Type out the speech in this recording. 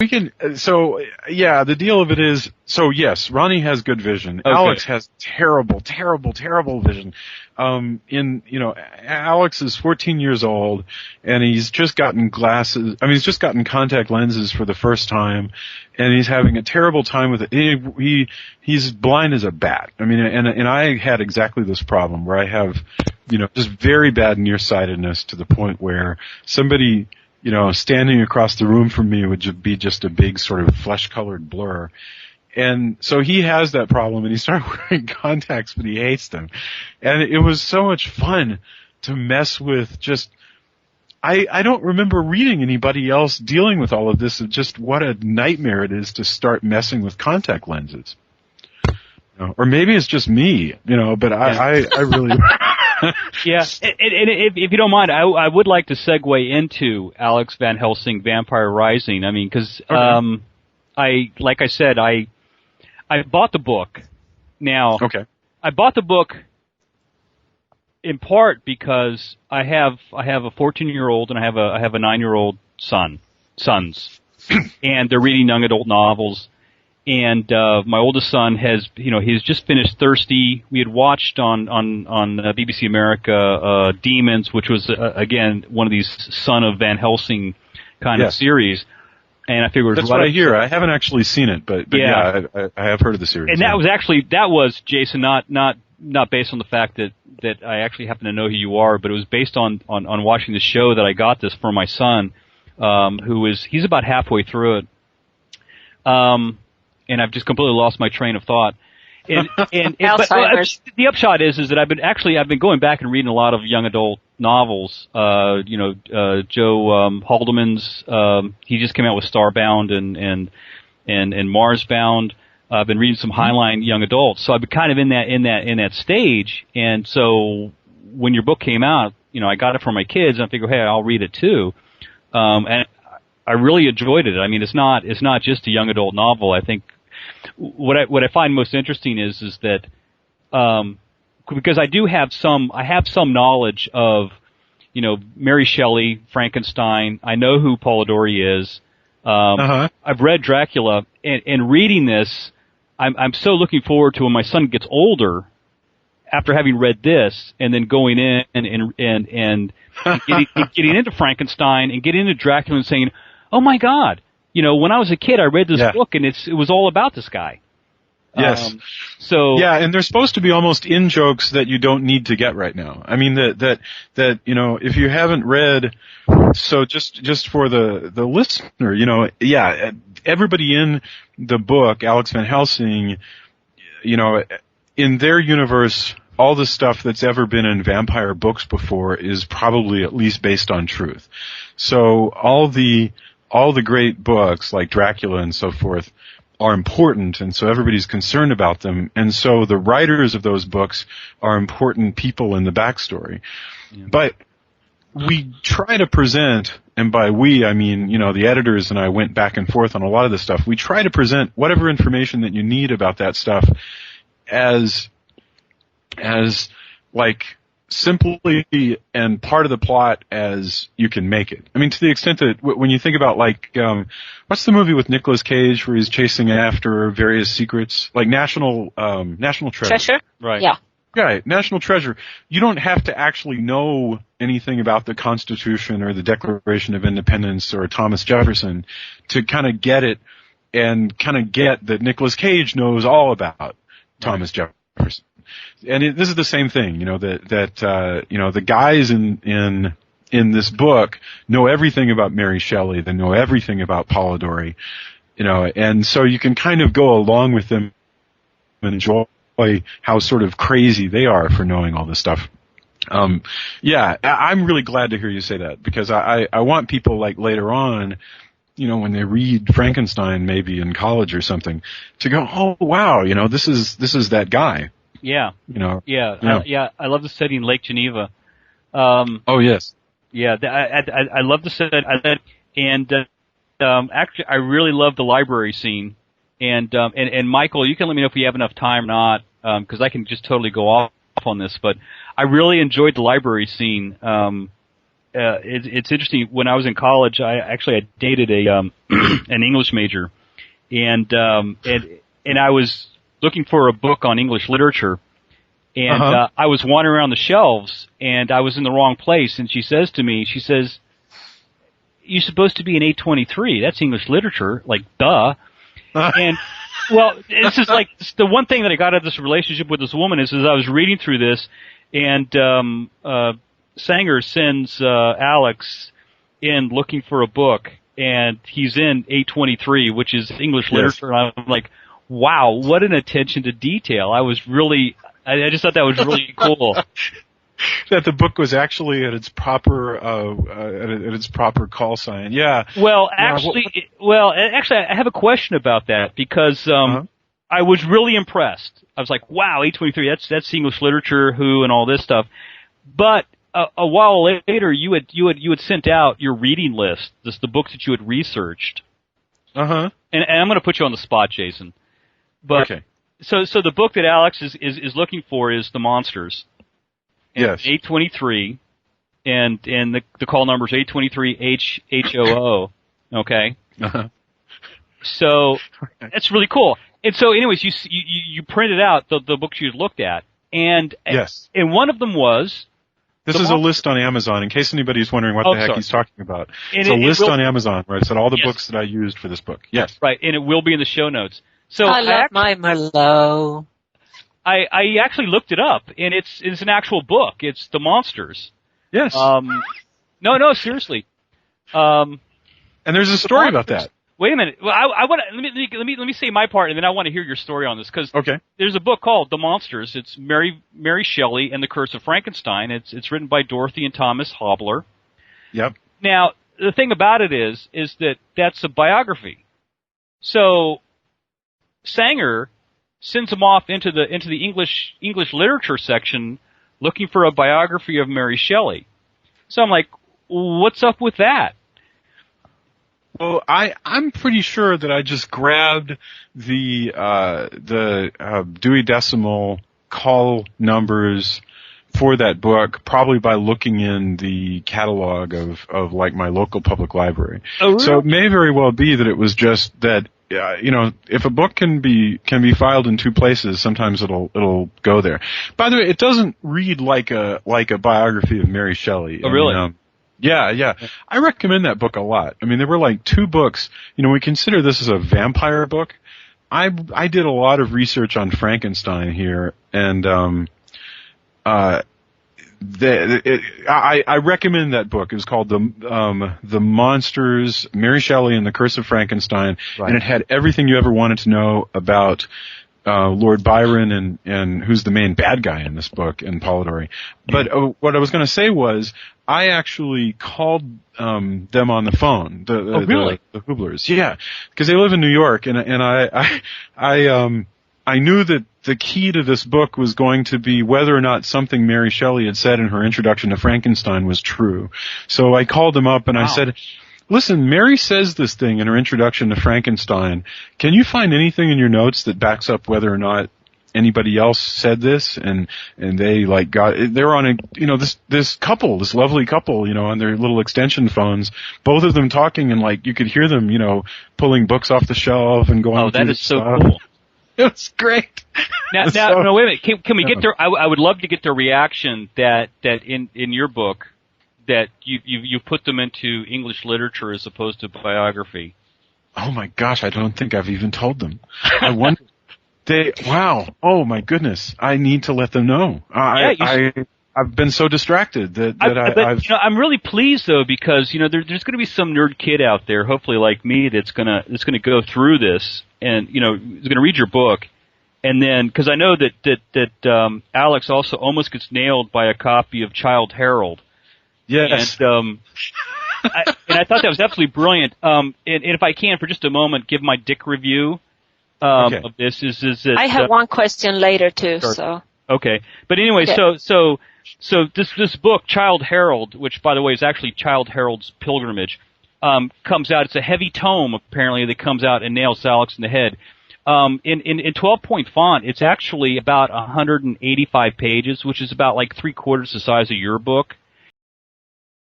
can. So yeah, the deal of it is. So yes, Ronnie has good vision. Okay. Alex has terrible vision. Alex is 14 years old, and he's just gotten glasses. I mean, he's just gotten contact lenses for the first time, and he's having a terrible time with it. He's blind as a bat. I mean, and I had exactly this problem where I have, just very bad nearsightedness to the point where somebody, standing across the room from me would be just a big sort of flesh-colored blur. And so he has that problem, and he started wearing contacts, but he hates them. And it was so much fun to mess with just, I don't remember reading anybody else dealing with all of this, of just what a nightmare it is to start messing with contact lenses. Or maybe it's just me, but I really... Yeah, and if you don't mind, I would like to segue into Alex Van Helsing, Vampire Rising. I mean, because I bought the book. Now, okay. I bought the book in part because I have a 14-year-old and I have a 9-year-old sons, and they're reading young adult novels. And my oldest son he's just finished Thirsty. We had watched on BBC America Demons, which was again one of these Son of Van Helsing kind of series. And I figured that's what I hear. I haven't actually seen it, but yeah, I have heard of the series. And that was Jason, not based on the fact that I actually happen to know who you are, but it was based on watching the show that I got this for my son, he's about halfway through it. And I've just completely lost my train of thought. And but the upshot is that I've been going back and reading a lot of young adult novels. Joe Haldeman's he just came out with Starbound and Marsbound. I've been reading some Highline young adults, so I've been kind of in that stage. And so when your book came out, I got it for my kids, and I figured, hey, I'll read it too. And I really enjoyed it. I mean, it's not just a young adult novel. I think what I find most interesting is that because I have some knowledge of Mary Shelley, Frankenstein. I know who Polidori is. I've read Dracula, and reading this, I'm so looking forward to when my son gets older, after having read this, and then going in and getting into Frankenstein and getting into Dracula and saying, oh my God, when I was a kid, I read this book and it was all about this guy. Yes. And they're supposed to be almost in-jokes that you don't need to get right now. I mean, that if you haven't read, so just for the listener, everybody in the book, Alex Van Helsing, in their universe, all the stuff that's ever been in vampire books before is probably at least based on truth. So all the great books like Dracula and so forth are important, and so everybody's concerned about them, and so the writers of those books are important people in the backstory. Yeah. But we try to present, and by we, I mean, the editors and I went back and forth on a lot of this stuff. We try to present whatever information that you need about that stuff as like simply and part of the plot as you can make it. I mean, to the extent that when you think about what's the movie with Nicolas Cage where he's chasing after various secrets, like National Treasure? Right. Yeah. Right, National Treasure. You don't have to actually know anything about the Constitution or the Declaration of Independence or Thomas Jefferson to kind of get it and kind of get that Nicolas Cage knows all about Thomas Jefferson. And this is the same thing, the guys in this book know everything about Mary Shelley, they know everything about Polidori, and so you can kind of go along with them and enjoy how sort of crazy they are for knowing all this stuff. I'm really glad to hear you say that, because I want people like later on, when they read Frankenstein maybe in college or something, to go, oh wow, this is that guy. Yeah. I love the setting, Lake Geneva. Oh yes. Yeah, I love the set, and actually, I really love the library scene. And Michael, you can let me know if we have enough time or not, because I can just totally go off on this. But I really enjoyed the library scene, it's interesting. When I was in college, I dated an English major, and I was looking for a book on English literature, and I was wandering around the shelves, and I was in the wrong place. And she says to me, "You're supposed to be an 823. That's English literature, like duh." And well, this is like the one thing that I got out of this relationship with this woman is I was reading through this, and Sanger sends Alex in looking for a book, and he's in 823, which is English literature. And I'm like, wow, what an attention to detail! I just thought that was really cool. That the book was actually at its proper call sign. Yeah. Well, actually, I have a question about that because I was really impressed. I was like, wow, 823, that's English literature, who, and all this stuff. But a while later, you had sent out your reading list, the books that you had researched. And I'm going to put you on the spot, Jason. But okay. So the book that Alex is looking for is The Monsters. Yes. 823, and the call number is 823-HOO. Okay. So that's really cool. And so, anyways, you printed out the books you had looked at, and yes, and one of them was. This is a list on Amazon, in case anybody's wondering what the heck he's talking about. It's a list on Amazon where it said all the books that I used for this book. Yes. Right, and it will be in the show notes. So I love my Merlot. I actually looked it up, and it's an actual book. It's The Monsters. Yes. No, seriously. And there's a story about that. Wait a minute. Well, I want to let me say my part, and then I want to hear your story on this because there's a book called The Monsters. It's Mary Shelley and the Curse of Frankenstein. It's written by Dorothy and Thomas Hobler. Yep. Now the thing about it is that that's a biography. So Sanger sends him off into the English literature section looking for a biography of Mary Shelley. So I'm like, what's up with that? Well, I'm pretty sure that I just grabbed the Dewey Decimal call numbers for that book, probably by looking in the catalog of like my local public library. Oh, really? So it may very well be that it was just that, if a book can be filed in two places, sometimes it'll go there. By the way, it doesn't read like a biography of Mary Shelley. Oh, really? Yeah. I recommend that book a lot. I mean, there were like two books. We consider this as a vampire book. I did a lot of research on Frankenstein here, and I recommend that book. It was called The Monsters, Mary Shelley and the Curse of Frankenstein, and it had everything you ever wanted to know about Lord Byron and who's the main bad guy in this book, and Polidori. But what I was going to say was I actually called them on the phone. Really? The Hublers, yeah, because they live in New York, and I knew that the key to this book was going to be whether or not something Mary Shelley had said in her introduction to Frankenstein was true. So I called them up and I said, listen, Mary says this thing in her introduction to Frankenstein. Can you find anything in your notes that backs up whether or not anybody else said this? And they they're on this couple, this lovely couple, on their little extension phones, both of them talking, and you could hear them, pulling books off the shelf and going through that is so stuff. Cool. It was great. Now, no, wait a minute. Can we get their? I would love to get their reaction that in your book that you put them into English literature as opposed to biography. Oh my gosh, I don't think I've even told them. I wonder. Wow. Oh my goodness. I need to let them know. I've been so distracted that I'm really pleased though, because there's going to be some nerd kid out there, hopefully like me, that's going to go through this and is going to read your book, and then because I know that Alex also almost gets nailed by a copy of Childe Harold. Yes. And I thought that was absolutely brilliant. And if I can for just a moment give my Dick review of this is that I have one question later too. Sure. So okay, but anyway, so this book Childe Harold, which by the way is actually Childe Harold's Pilgrimage, comes out. It's a heavy tome apparently that comes out and nails Alex in the head. In 12-point font, it's actually about 185 pages, which is about like 3/4 the size of your book.